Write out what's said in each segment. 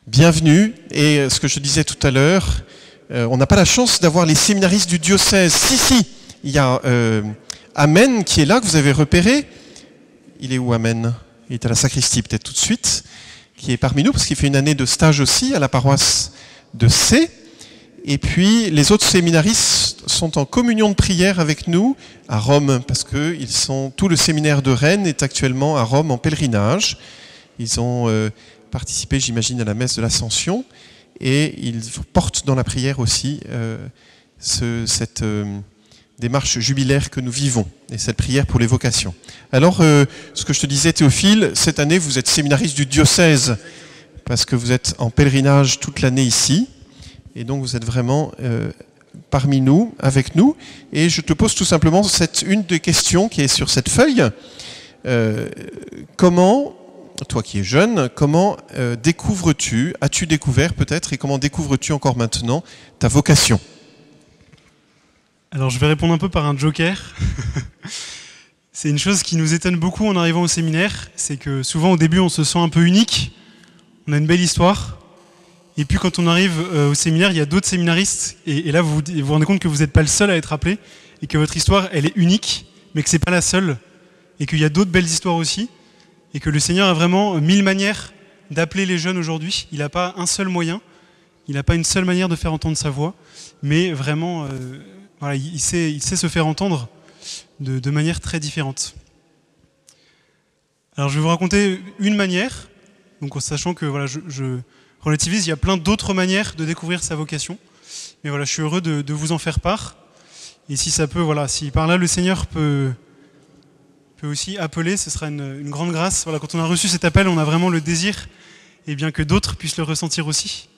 Bienvenue. Et ce que je disais tout à l'heure, on n'a pas la chance d'avoir les séminaristes du diocèse. Si, il y a Amen qui est là, que vous avez repéré. Il est où Amen? Il est à la sacristie peut-être tout de suite, qui est parmi nous parce qu'il fait une année de stage aussi à la paroisse de C. Et puis les autres séminaristes sont en communion de prière avec nous à Rome parce que tout le séminaire de Rennes est actuellement à Rome en pèlerinage. Ils ont participé, j'imagine, à la messe de l'Ascension et ils portent dans la prière aussi cette démarche jubilaire que nous vivons et cette prière pour les vocations. Alors, ce que je te disais, Théophile, cette année, vous êtes séminariste du diocèse parce que vous êtes en pèlerinage toute l'année ici et donc vous êtes vraiment parmi nous, avec nous. Et je te pose tout simplement une des questions qui est sur cette feuille. Comment, toi qui es jeune, comment découvres-tu, as-tu découvert peut-être, et comment découvres-tu encore maintenant ta vocation ? Alors je vais répondre un peu par un joker. C'est une chose qui nous étonne beaucoup en arrivant au séminaire, c'est que souvent au début on se sent un peu unique, on a une belle histoire, et puis quand on arrive au séminaire, il y a d'autres séminaristes, et là vous vous rendez compte que vous n'êtes pas le seul à être appelé, et que votre histoire elle est unique, mais que c'est pas la seule, et qu'il y a d'autres belles histoires aussi, et que le Seigneur a vraiment 1000 manières d'appeler les jeunes aujourd'hui. Il n'a pas un seul moyen, il n'a pas une seule manière de faire entendre sa voix, mais vraiment... Voilà, il sait se faire entendre de manière très différente. Alors je vais vous raconter une manière, donc en sachant que voilà, je relativise, il y a plein d'autres manières de découvrir sa vocation. Mais voilà, je suis heureux de vous en faire part. Et si ça peut, voilà, si par là le Seigneur peut aussi appeler, ce sera une grande grâce. Voilà, quand on a reçu cet appel, on a vraiment le désir, et bien que d'autres puissent le ressentir aussi.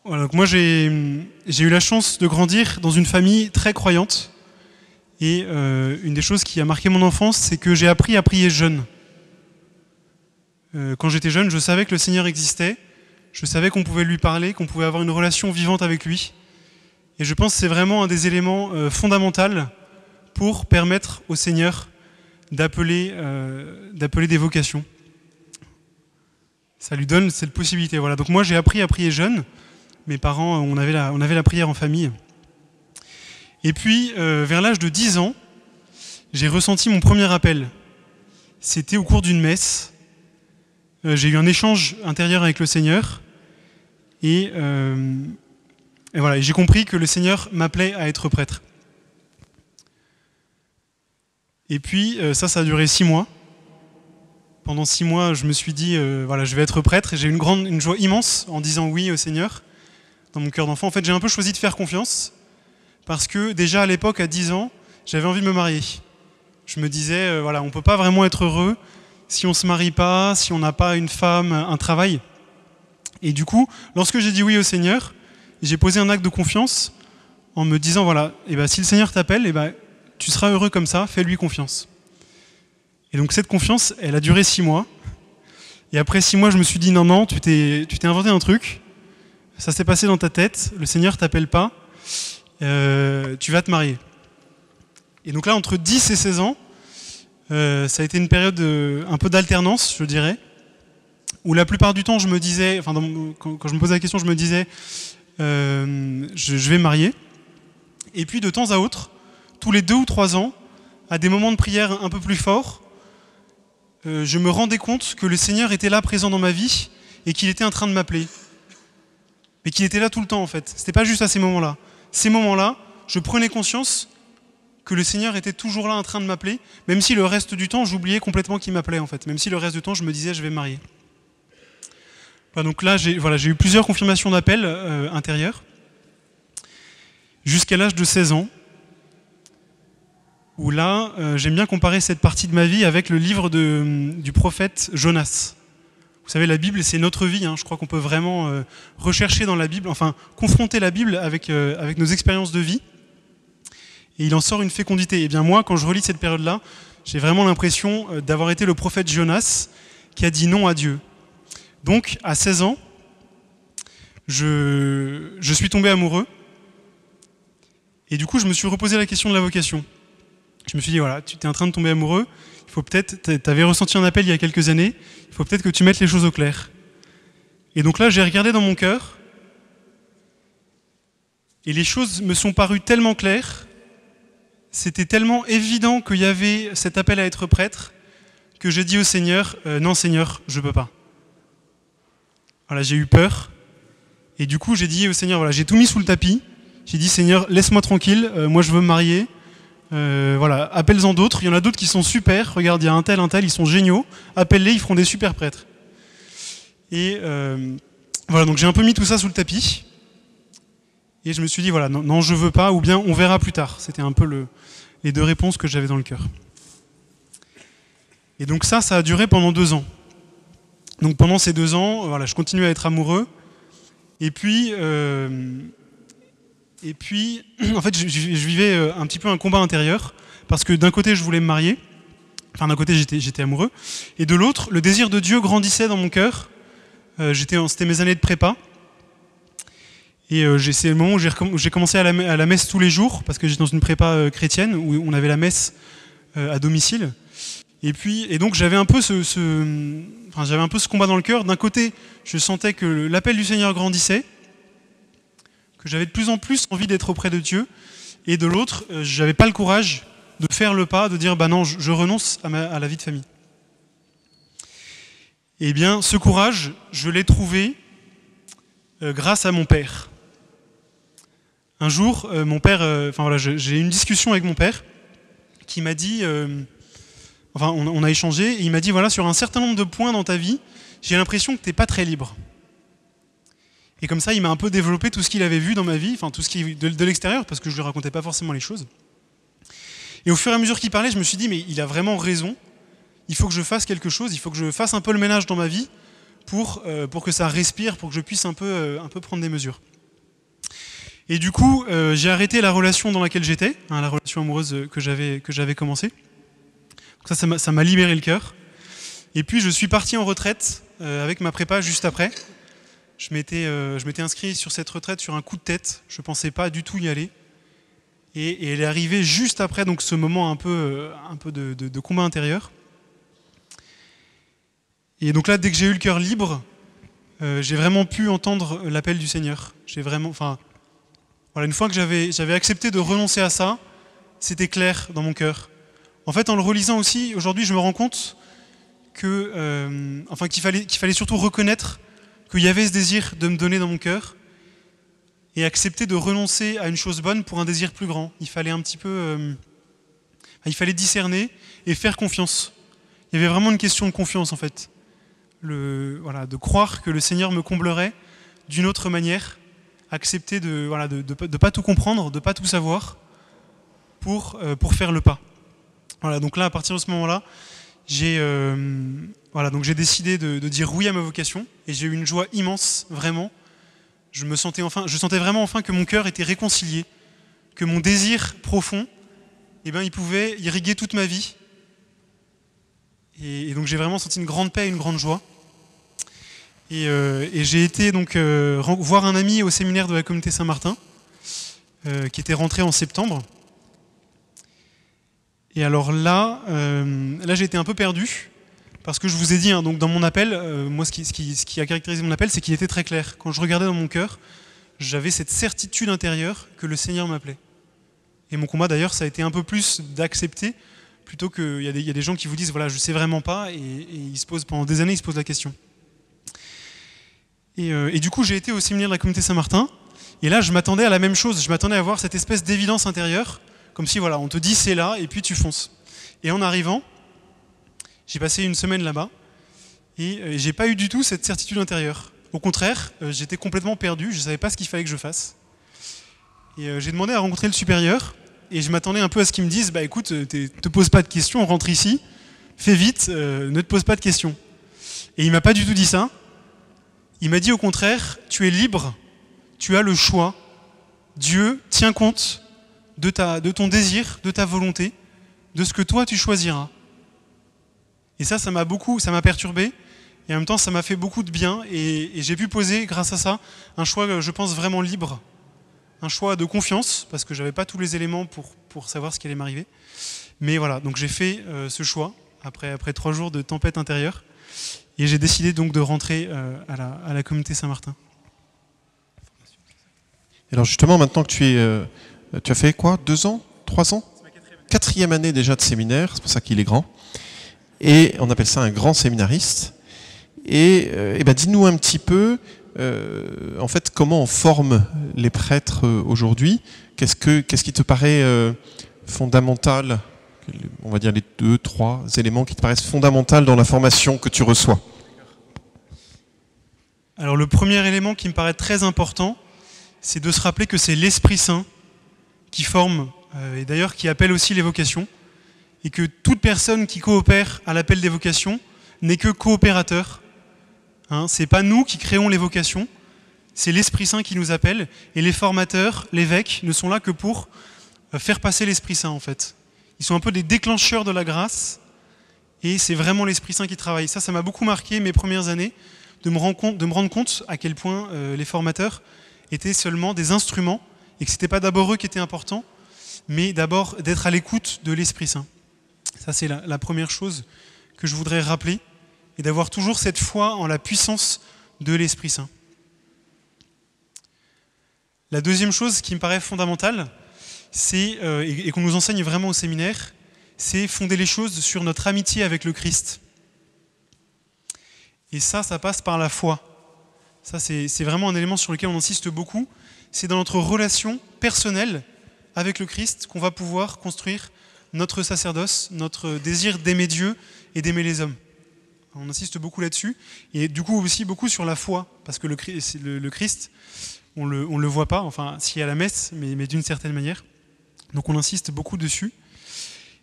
Voilà, donc moi j'ai eu la chance de grandir dans une famille très croyante et une des choses qui a marqué mon enfance, c'est que j'ai appris à prier jeune. Quand j'étais jeune, je savais que le Seigneur existait, je savais qu'on pouvait lui parler, qu'on pouvait avoir une relation vivante avec lui. Et je pense que c'est vraiment un des éléments fondamentaux pour permettre au Seigneur d'appeler des vocations. Ça lui donne cette possibilité. Voilà. Donc moi j'ai appris à prier jeune. Mes parents, on avait la prière en famille. Et puis, vers l'âge de 10 ans, j'ai ressenti mon premier appel. C'était au cours d'une messe. J'ai eu un échange intérieur avec le Seigneur. Et voilà, et j'ai compris que le Seigneur m'appelait à être prêtre. Et puis, ça a duré 6 mois. Pendant 6 mois, je me suis dit, voilà, je vais être prêtre. Et j'ai eu une joie immense en disant oui au Seigneur. Dans mon cœur d'enfant, en fait, j'ai un peu choisi de faire confiance parce que déjà à l'époque, à 10 ans, j'avais envie de me marier. Je me disais, voilà, on ne peut pas vraiment être heureux si on ne se marie pas, si on n'a pas une femme, un travail. Et du coup, lorsque j'ai dit oui au Seigneur, j'ai posé un acte de confiance en me disant, voilà, si le Seigneur t'appelle, tu seras heureux comme ça, fais-lui confiance. Et donc cette confiance, elle a duré 6 mois. Et après 6 mois, je me suis dit, non, tu t'es inventé un truc. Ça s'est passé dans ta tête, le Seigneur t'appelle pas, tu vas te marier. Et donc là, entre 10 et 16 ans, ça a été une période un peu d'alternance, je dirais, où la plupart du temps, je me disais, quand je me posais la question, je me disais, je vais me marier. Et puis de temps à autre, tous les 2 ou 3 ans, à des moments de prière un peu plus forts, je me rendais compte que le Seigneur était là, présent dans ma vie, et qu'il était en train de m'appeler. Mais qu'il était là tout le temps en fait. C'était pas juste à ces moments-là. Ces moments-là, je prenais conscience que le Seigneur était toujours là en train de m'appeler, même si le reste du temps, j'oubliais complètement qu'il m'appelait en fait. Même si le reste du temps, je me disais, je vais me marier. Voilà, donc là, j'ai eu plusieurs confirmations d'appel intérieurs, jusqu'à l'âge de 16 ans, où là, j'aime bien comparer cette partie de ma vie avec le livre du prophète Jonas. Vous savez, la Bible, c'est notre vie. Je crois qu'on peut vraiment rechercher dans la Bible, enfin, confronter la Bible avec nos expériences de vie. Et il en sort une fécondité. Et bien moi, quand je relis cette période-là, j'ai vraiment l'impression d'avoir été le prophète Jonas qui a dit non à Dieu. Donc, à 16 ans, je suis tombé amoureux. Et du coup, je me suis reposé la question de la vocation. Je me suis dit, voilà, tu es en train de tomber amoureux. Il faut peut-être, tu avais ressenti un appel il y a quelques années, il faut peut-être que tu mettes les choses au clair. Et donc là, j'ai regardé dans mon cœur, et les choses me sont parues tellement claires, c'était tellement évident qu'il y avait cet appel à être prêtre, que j'ai dit au Seigneur, non Seigneur, je ne peux pas. Voilà, j'ai eu peur, et du coup j'ai dit au Seigneur, voilà, j'ai tout mis sous le tapis, j'ai dit Seigneur, laisse-moi tranquille, moi je veux me marier, voilà, appelle-en d'autres, il y en a d'autres qui sont super, regarde, il y a un tel, ils sont géniaux, appelle-les, ils feront des super prêtres. Et voilà, donc j'ai un peu mis tout ça sous le tapis, et je me suis dit, voilà, non, je veux pas, ou bien on verra plus tard. C'était un peu les deux réponses que j'avais dans le cœur. Et donc ça a duré pendant 2 ans. Donc pendant ces 2 ans, voilà, je continuais à être amoureux, et puis en fait, je vivais un petit peu un combat intérieur, parce que d'un côté, je voulais me marier, enfin d'un côté, j'étais amoureux, et de l'autre, le désir de Dieu grandissait dans mon cœur. C'était mes années de prépa, et c'est le moment où j'ai commencé à la messe tous les jours, parce que j'étais dans une prépa chrétienne, où on avait la messe à domicile, et donc j'avais un peu j'avais un peu ce combat dans le cœur. D'un côté, je sentais que l'appel du Seigneur grandissait, que j'avais de plus en plus envie d'être auprès de Dieu, et de l'autre, j'avais pas le courage de faire le pas, de dire bah non, je renonce à la vie de famille. Eh bien, ce courage, je l'ai trouvé grâce à mon père. Un jour, mon père, j'ai eu une discussion avec mon père qui m'a dit, on a échangé, et il m'a dit voilà, sur un certain nombre de points dans ta vie, j'ai l'impression que tu n'es pas très libre. Et comme ça, il m'a un peu développé tout ce qu'il avait vu dans ma vie, enfin tout ce qui de l'extérieur, parce que je ne lui racontais pas forcément les choses. Et au fur et à mesure qu'il parlait, je me suis dit mais il a vraiment raison. Il faut que je fasse quelque chose, il faut que je fasse un peu le ménage dans ma vie pour que ça respire, pour que je puisse un peu prendre des mesures. Et du coup, j'ai arrêté la relation dans laquelle j'étais, la relation amoureuse que j'avais commencée. Donc ça m'a libéré le cœur. Et puis je suis parti en retraite avec ma prépa juste après. Je m'étais inscrit sur cette retraite sur un coup de tête. Je ne pensais pas du tout y aller. Et elle est arrivée juste après donc, ce moment un peu de combat intérieur. Et donc là, dès que j'ai eu le cœur libre, j'ai vraiment pu entendre l'appel du Seigneur. Une fois que j'avais accepté de renoncer à ça, c'était clair dans mon cœur. En fait, en le relisant aussi, aujourd'hui, je me rends compte qu'il fallait surtout reconnaître qu'il y avait ce désir de me donner dans mon cœur et accepter de renoncer à une chose bonne pour un désir plus grand. Il fallait il fallait discerner et faire confiance. Il y avait vraiment une question de confiance, en fait. De croire que le Seigneur me comblerait d'une autre manière, accepter de pas tout comprendre, de pas tout savoir, pour faire le pas. Voilà, donc là, à partir de ce moment-là, j'ai décidé de dire oui à ma vocation, et j'ai eu une joie immense, vraiment. Je sentais vraiment enfin que mon cœur était réconcilié, que mon désir profond, il pouvait irriguer toute ma vie. Et donc j'ai vraiment senti une grande paix et une grande joie. Et j'ai été donc voir un ami au séminaire de la communauté Saint-Martin, qui était rentré en septembre. Et alors là j'ai été un peu perdu, parce que je vous ai dit, donc dans mon appel, moi ce qui a caractérisé mon appel, c'est qu'il était très clair. Quand je regardais dans mon cœur, j'avais cette certitude intérieure que le Seigneur m'appelait. Et mon combat d'ailleurs, ça a été un peu plus d'accepter, plutôt qu'il y a des gens qui vous disent voilà, je sais vraiment pas, et pendant des années ils se posent la question. Et du coup j'ai été au séminaire de la communauté Saint-Martin, et là je m'attendais à la même chose, je m'attendais à avoir cette espèce d'évidence intérieure, comme si voilà, on te dit c'est là, et puis tu fonces. Et en arrivant, j'ai passé une semaine là-bas, et j'ai pas eu du tout cette certitude intérieure. Au contraire, j'étais complètement perdu, je savais pas ce qu'il fallait que je fasse. Et j'ai demandé à rencontrer le supérieur, et je m'attendais un peu à ce qu'il me dise, bah écoute, te pose pas de questions, rentre ici, fais vite, ne te pose pas de questions. Et il m'a pas du tout dit ça. Il m'a dit au contraire, tu es libre, tu as le choix, Dieu tient compte de ton désir, de ta volonté, de ce que toi tu choisiras. Et ça m'a perturbé, et en même temps ça m'a fait beaucoup de bien, et j'ai pu poser grâce à ça un choix, je pense, vraiment libre, un choix de confiance, parce que j'avais pas tous les éléments pour savoir ce qui allait m'arriver. Mais voilà, donc j'ai fait ce choix après 3 jours de tempête intérieure, Et j'ai décidé donc de rentrer à la communauté Saint-Martin. Alors justement, maintenant que tu as fait quoi, 2 ans, 3 ans? C'est ma 4e année. 4e année déjà de séminaire, c'est pour ça qu'il est grand. Et on appelle ça un grand séminariste. Et dis-nous un petit peu, en fait, comment on forme les prêtres aujourd'hui. Qu'est-ce qui te paraît fondamental? On va dire les 2, 3 éléments qui te paraissent fondamentaux dans la formation que tu reçois. Alors le premier élément qui me paraît très important, c'est de se rappeler que c'est l'Esprit Saint qui forme, et d'ailleurs qui appelle aussi les vocations, et que toute personne qui coopère à l'appel des vocations n'est que coopérateur. C'est pas nous qui créons les vocations, c'est l'Esprit Saint qui nous appelle, et les formateurs, l'évêque, ne sont là que pour faire passer l'Esprit Saint en fait. Ils sont un peu des déclencheurs de la grâce, et c'est vraiment l'Esprit Saint qui travaille. Ça m'a beaucoup marqué mes premières années, de me rendre compte à quel point les formateurs étaient seulement des instruments, et que ce n'était pas d'abord eux qui étaient importants, mais d'abord d'être à l'écoute de l'Esprit Saint. Ça, c'est la première chose que je voudrais rappeler, et d'avoir toujours cette foi en la puissance de l'Esprit Saint. La deuxième chose qui me paraît fondamentale, c'est, et qu'on nous enseigne vraiment au séminaire, c'est fonder les choses sur notre amitié avec le Christ. Et ça passe par la foi. Ça, c'est vraiment un élément sur lequel on insiste beaucoup. C'est dans notre relation personnelle avec le Christ qu'on va pouvoir construire notre sacerdoce, notre désir d'aimer Dieu et d'aimer les hommes. On insiste beaucoup là-dessus. Et du coup aussi beaucoup sur la foi, parce que le Christ, on le voit pas, enfin, si à la messe, mais d'une certaine manière. Donc on insiste beaucoup dessus.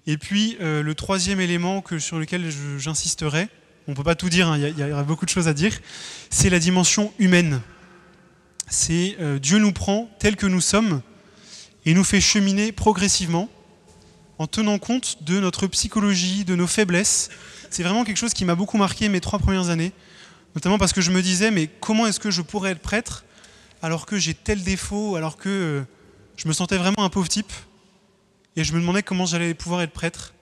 Et puis le troisième élément sur lequel j'insisterai, on ne peut pas tout dire, il y aura beaucoup de choses à dire, c'est la dimension humaine. C'est Dieu nous prend tel que nous sommes et nous fait cheminer progressivement en tenant compte de notre psychologie, de nos faiblesses. C'est vraiment quelque chose qui m'a beaucoup marqué mes 3 premières années, notamment parce que je me disais, mais comment est-ce que je pourrais être prêtre alors que j'ai tel défaut, alors que je me sentais vraiment un pauvre type, et je me demandais comment j'allais pouvoir être prêtre.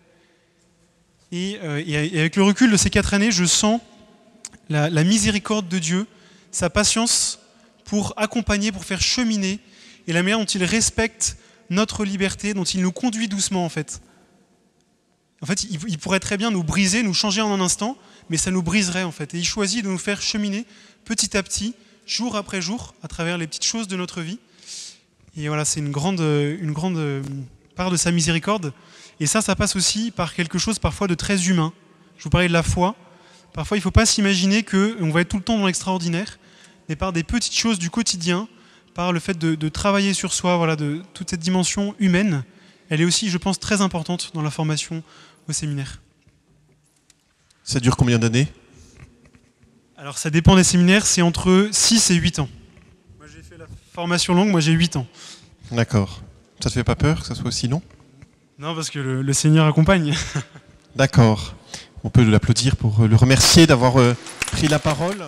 Et avec le recul de ces 4 années, je sens la miséricorde de Dieu, sa patience pour accompagner, pour faire cheminer, et la manière dont il respecte notre liberté, dont il nous conduit doucement en fait. En fait, il pourrait très bien nous briser, nous changer en un instant, mais ça nous briserait en fait. Et il choisit de nous faire cheminer petit à petit, jour après jour, à travers les petites choses de notre vie. Et voilà, c'est une grande part de sa miséricorde. Et ça passe aussi par quelque chose parfois de très humain. Je vous parlais de la foi. Parfois, il ne faut pas s'imaginer qu'on va être tout le temps dans l'extraordinaire, mais par des petites choses du quotidien, par le fait de travailler sur soi, voilà, de toute cette dimension humaine, elle est aussi, je pense, très importante dans la formation au séminaire. Ça dure combien d'années? Alors ça dépend des séminaires, c'est entre 6 et 8 ans. Moi j'ai fait la formation longue, moi j'ai 8 ans. D'accord. Ça te fait pas peur que ça soit aussi long? Non, parce que le Seigneur accompagne. D'accord. On peut l'applaudir pour le remercier d'avoir pris la parole.